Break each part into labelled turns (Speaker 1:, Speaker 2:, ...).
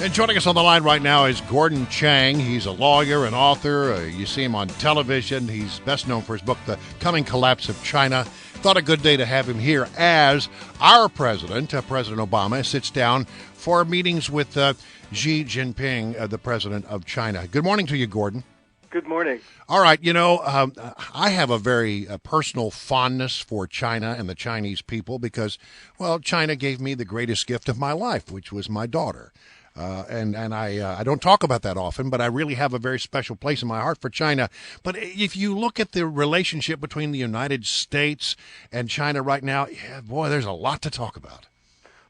Speaker 1: And joining us on the line right now is Gordon Chang. He's a lawyer and author. You see him on television. He's best known for his book, The Coming Collapse of China. Thought a good day to have him here as our president, President Obama, sits down for meetings with Xi Jinping, the president of China. Good morning to you, Gordon.
Speaker 2: Good morning.
Speaker 1: All right, I have a very personal fondness for China and the Chinese people because, well, China gave me the greatest gift of my life, which was my daughter. And I don't talk about that often, but I really have a very special place in my heart for China. But if you look at the relationship between the United States and China right now, yeah, boy, there's a lot to talk about.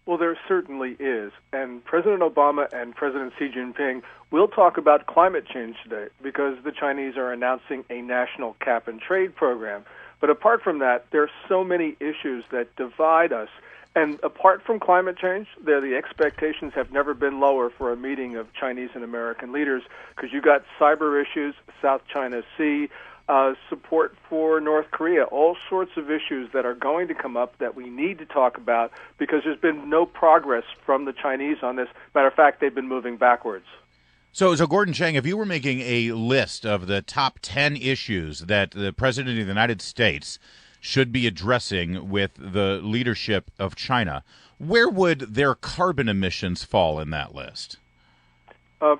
Speaker 2: Well, there certainly is. And President Obama and President Xi Jinping will talk about climate change today because the Chinese are announcing a national cap-and-trade program. But apart from that, there are so many issues that divide us. And apart from climate change, the expectations have never been lower for a meeting of Chinese and American leaders because you got cyber issues, South China Sea, support for North Korea, all sorts of issues that are going to come up that we need to talk about because there's been no progress from the Chinese on this. Matter of fact, they've been moving backwards.
Speaker 3: So Gordon Chang, if you were making a list of the top 10 issues that the President of the United States should be addressing with the leadership of China, where would their carbon emissions fall in that list?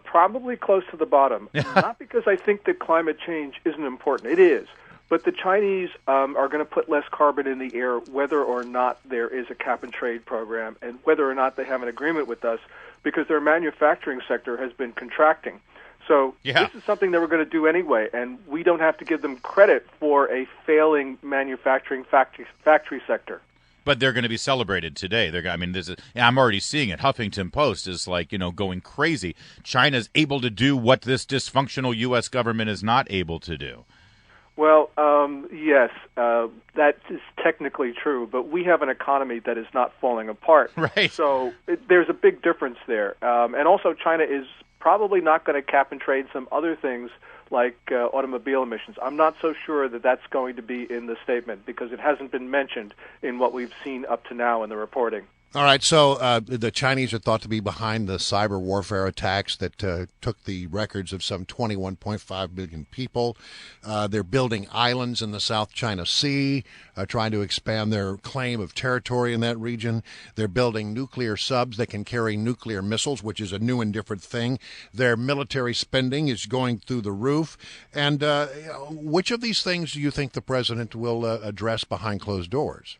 Speaker 2: Probably close to the bottom. Not because I think that climate change isn't important. It is. But the Chinese are going to put less carbon in the air whether or not there is a cap-and-trade program and whether or not they have an agreement with us because their manufacturing sector has been contracting. So This is something that we're going to do anyway, and we don't have to give them credit for a failing manufacturing factory sector.
Speaker 3: But they're going to be celebrated today. I'm already seeing it. Huffington Post is going crazy. China's able to do what this dysfunctional U.S. government is not able to do.
Speaker 2: Well, yes, that is technically true, but we have an economy that is not falling apart.
Speaker 3: Right.
Speaker 2: So there's a big difference there. And also China is probably not going to cap and trade some other things like automobile emissions. I'm not so sure that that's going to be in the statement because it hasn't been mentioned in what we've seen up to now in the reporting.
Speaker 1: All right, so the Chinese are thought to be behind the cyber warfare attacks that took the records of some 21.5 million people. They're building islands in the South China Sea, trying to expand their claim of territory in that region. They're building nuclear subs that can carry nuclear missiles, which is a new and different thing. Their military spending is going through the roof. And which of these things do you think the president will address behind closed doors?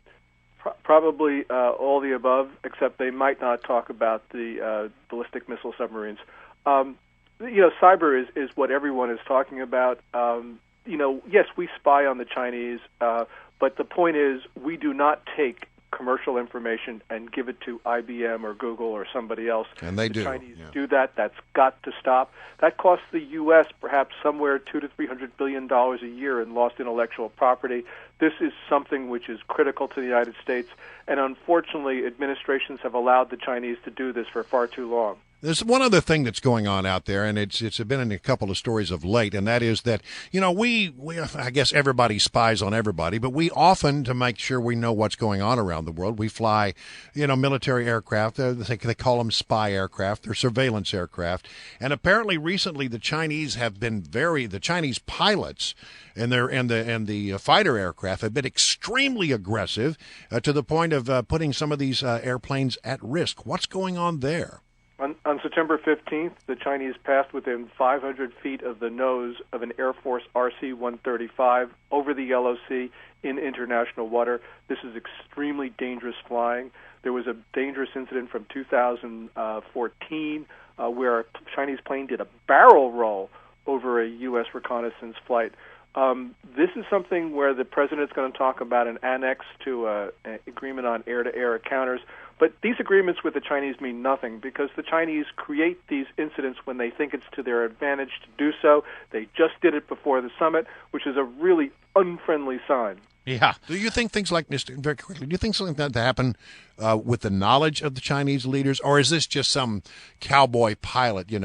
Speaker 2: Probably all the above, except they might not talk about the ballistic missile submarines. Cyber is what everyone is talking about. Yes, we spy on the Chinese, but the point is we do not take commercial information and give it to IBM or Google or somebody else.
Speaker 1: And they
Speaker 2: the
Speaker 1: do.
Speaker 2: The Chinese do that. That's got to stop. That costs the U.S. perhaps somewhere $200 to $300 billion a year in lost intellectual property. This is something which is critical to the United States, and unfortunately, administrations have allowed the Chinese to do this for far too long.
Speaker 1: There's one other thing that's going on out there, and it's been in a couple of stories of late, and that is that, we I guess everybody spies on everybody, but we often, to make sure we know what's going on around the world, we fly, military aircraft. They call them spy aircraft. They're surveillance aircraft. And apparently recently the Chinese pilots and the fighter aircraft have been extremely aggressive to the point of putting some of these airplanes at risk. What's going on there?
Speaker 2: On September 15th, the Chinese passed within 500 feet of the nose of an Air Force RC-135 over the Yellow Sea in international water. This is extremely dangerous flying. There was a dangerous incident from 2014 where a Chinese plane did a barrel roll over a U.S. reconnaissance flight. This is something where the president's going to talk about an annex to an agreement on air-to-air encounters. But these agreements with the Chinese mean nothing because the Chinese create these incidents when they think it's to their advantage to do so. They just did it before the summit, which is a really unfriendly sign.
Speaker 3: Yeah.
Speaker 1: Do you think things like this, very quickly, do you think something like that happen with the knowledge of the Chinese leaders, or is this just some cowboy pilot, they're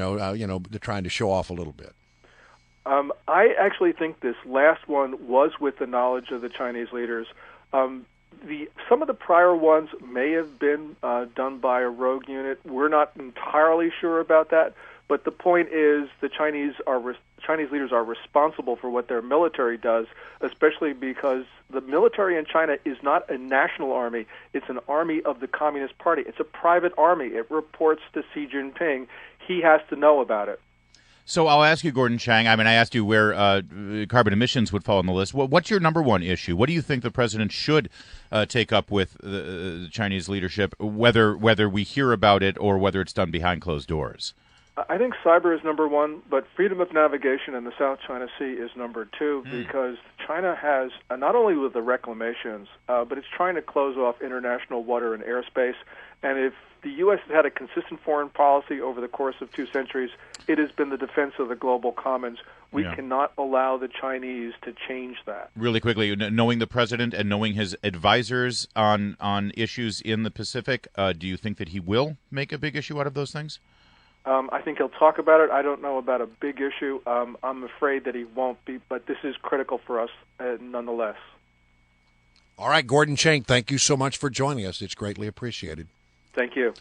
Speaker 1: trying to show off a little bit?
Speaker 2: I actually think this last one was with the knowledge of the Chinese leaders. Some of the prior ones may have been done by a rogue unit. We're not entirely sure about that, but the point is the Chinese leaders are responsible for what their military does, especially because the military in China is not a national army. It's an army of the Communist Party. It's a private army. It reports to Xi Jinping. He has to know about it.
Speaker 3: So I'll ask you, Gordon Chang. I mean, I asked you where carbon emissions would fall on the list. What's your number one issue? What do you think the president should take up with the Chinese leadership, whether we hear about it or whether it's done behind closed doors?
Speaker 2: I think cyber is number one, but freedom of navigation in the South China Sea is number two, because China has, not only with the reclamations, but it's trying to close off international water and airspace. And if the U.S. has had a consistent foreign policy over the course of 2 centuries, it has been the defense of the global commons. We cannot allow the Chinese to change that.
Speaker 3: Really quickly, knowing the president and knowing his advisors on issues in the Pacific, do you think that he will make a big issue out of those things?
Speaker 2: I think he'll talk about it. I don't know about a big issue. I'm afraid that he won't be, but this is critical for us nonetheless.
Speaker 1: All right, Gordon Chang, thank you so much for joining us. It's greatly appreciated.
Speaker 2: Thank you.